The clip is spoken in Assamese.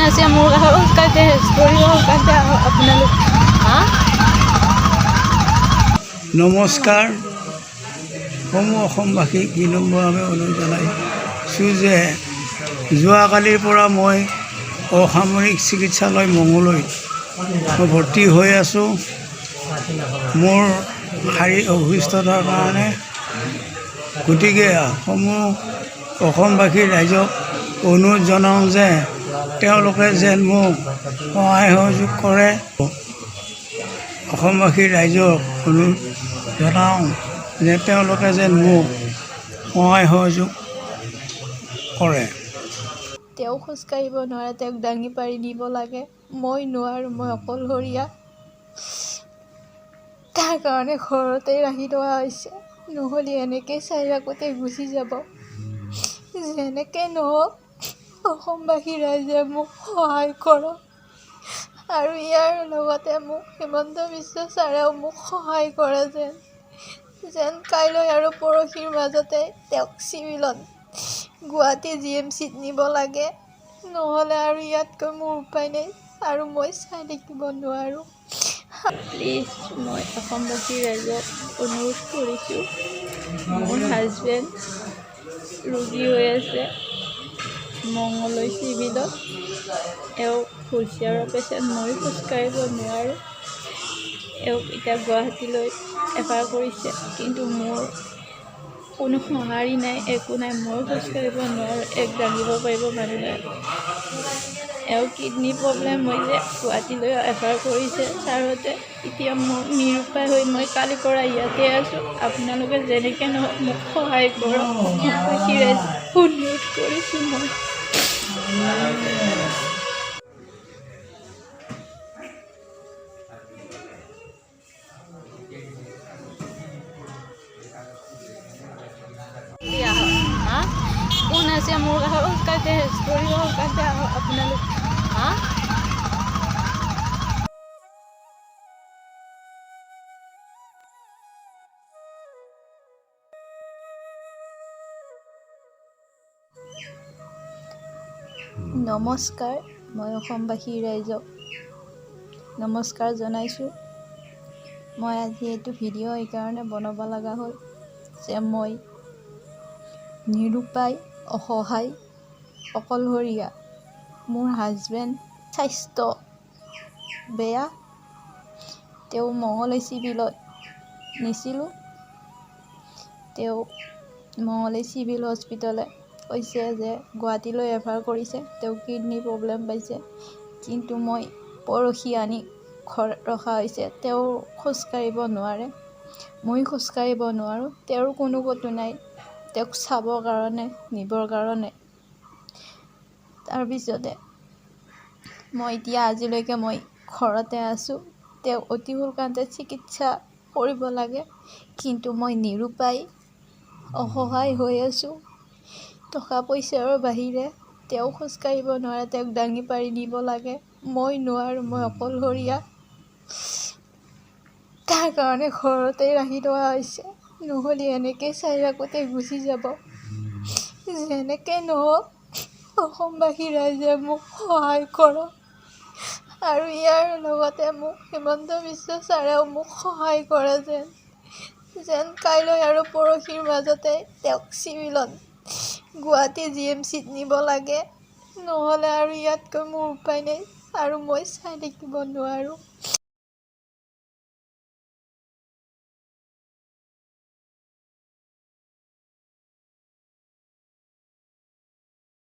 আছে মোৰ কাষতে কাষতে আপোনালোক নমস্কাৰ সমূহ অসমবাসীক 2 নম্বৰ আমি অনুৰোধ জনাইছোঁ যে যোৱাকালিৰ পৰা মই অসামৰিক চিকিৎসালয় মঙলৈত ভৰ্তি হৈ আছোঁ মোৰ শাৰীৰিক অসুস্থতাৰ কাৰণে। গতিকে সমূহ অসমবাসী ৰাইজক অনুৰোধ জনাওঁ যে তেওঁলোকে যেন মোক সহায় সহযোগ কৰে। অসমবাসী ৰাইজক অনুৰোধ জনাওঁ যে তেওঁলোকে যেন মোক সহায় সহযোগ কৰে। তেওঁ খোজকাঢ়িব নোৱাৰে, তেওঁক দাঙি পাৰি নিব লাগে। মই নোৱাৰোঁ, মই অকলশৰীয়া। তাৰ কাৰণে ঘৰতে ৰাখি থোৱা হৈছে, নহ'লে এনেকৈ চাই থাকোঁতে গুচি যাব। যেনেকৈ নহওক অসমবাসী ৰাইজে মোক সহায় কৰক আৰু ইয়াৰ লগতে মোক হিমন্ত বিশ্ব ছাৰেও মোক সহায় কৰে যেন কাইলৈ আৰু পৰহিৰ মাজতে তেওঁক চিভিলত গুৱাহাটী GMCত নিব লাগে। নহ'লে আৰু ইয়াতকৈ মোৰ উপায় নাই আৰু মই চাই থাকিব নোৱাৰোঁ। প্লিজ মই অসমবাসী ৰাইজক অনুৰোধ কৰিছোঁ, মোৰ হাজবেণ্ড ৰোগী হৈ আছে মঙলদৈ চিভিলত। এওঁ হুইলচেয়াৰৰ পেচেণ্ট, মই খোজকাঢ়িব নোৱাৰোঁ। এওঁক এতিয়া গুৱাহাটীলৈ এফাৰ কৰিছে, কিন্তু মোৰ কোনো সঁহাৰি নাই, একো নাই। মই খোজকাঢ়িব নোৱাৰোঁ, এক দাঙিব পাৰিব মানুহ নাই। এওঁ কিডনী প্ৰব্লেম হৈছে, গুৱাহাটীলৈ এফাৰ কৰিছে ছাৰহঁতে। এতিয়া মোৰ নিৰুপায় হৈ মই কালিৰ পৰা ইয়াতে আছোঁ। আপোনালোকে যেনেকৈ নহওক মোক সহায় কৰক, অসমবাসী ৰাইজ অনুৰোধ কৰিছোঁ মই। কোন আছে মোৰ কাষতে কাষতে আপোনালোক নমস্কাৰ, মই অসমবাসী ৰাইজক নমস্কাৰ জনাইছোঁ। মই আজি এইটো ভিডিঅ' এইকাৰণে বনাব লগা হ'ল যে মই নিৰুপায়, অসহায়, অকলশৰীয়া। মোৰ হাজবেণ্ড স্বাস্থ্য বেয়া। তেওঁ মঙলদৈ চিভিলত নিছিলোঁ। তেওঁ মঙলদৈ চিভিল হস্পিটেলে কৈছে যে গুৱাহাটীলৈ এফাৰ কৰিছে, তেওঁ কিডনী প্ৰব্লেম পাইছে। কিন্তু মই পৰহি আনি ঘৰত ৰখা হৈছে। তেওঁ খোজকাঢ়িব নোৱাৰে, মই খোজকাঢ়িব নোৱাৰোঁ। তেওঁৰ কোনো ক'তো নাই তেওঁক চাবৰ কাৰণে, নিবৰ কাৰণে। তাৰপিছতে মই এতিয়া আজিলৈকে মই ঘৰতে আছোঁ। তেওঁ অতি সোনকালে চিকিৎসা কৰিব লাগে, কিন্তু মই নিৰুপায়, অসহায় হৈ আছোঁ। টকা পইচাৰ বাহিৰে তেওঁ খোজকাঢ়িব নোৱাৰে, তেওঁক দাঙি পাৰি নিব লাগে। মই নোৱাৰোঁ, মই অকলশৰীয়া। তাৰ কাৰণে ঘৰতে ৰাখি থোৱা হৈছে, নহ'লে এনেকৈ চাই থাকোঁতে গুচি যাব। যেনেকৈ নহওক অসমবাসী ৰাইজে মোক সহায় কৰক আৰু ইয়াৰ লগতে মোক হিমন্ত বিশ্ব ছাৰেও মোক সহায় কৰে যেন কাইলৈ আৰু পৰহিৰ মাজতে তেওঁক চিভিলত গুৱাহাটী GMCত নিব লাগে। নহ'লে আৰু ইয়াতকৈ মোৰ উপায় নাই আৰু মই চাই থাকিব নোৱাৰোঁ।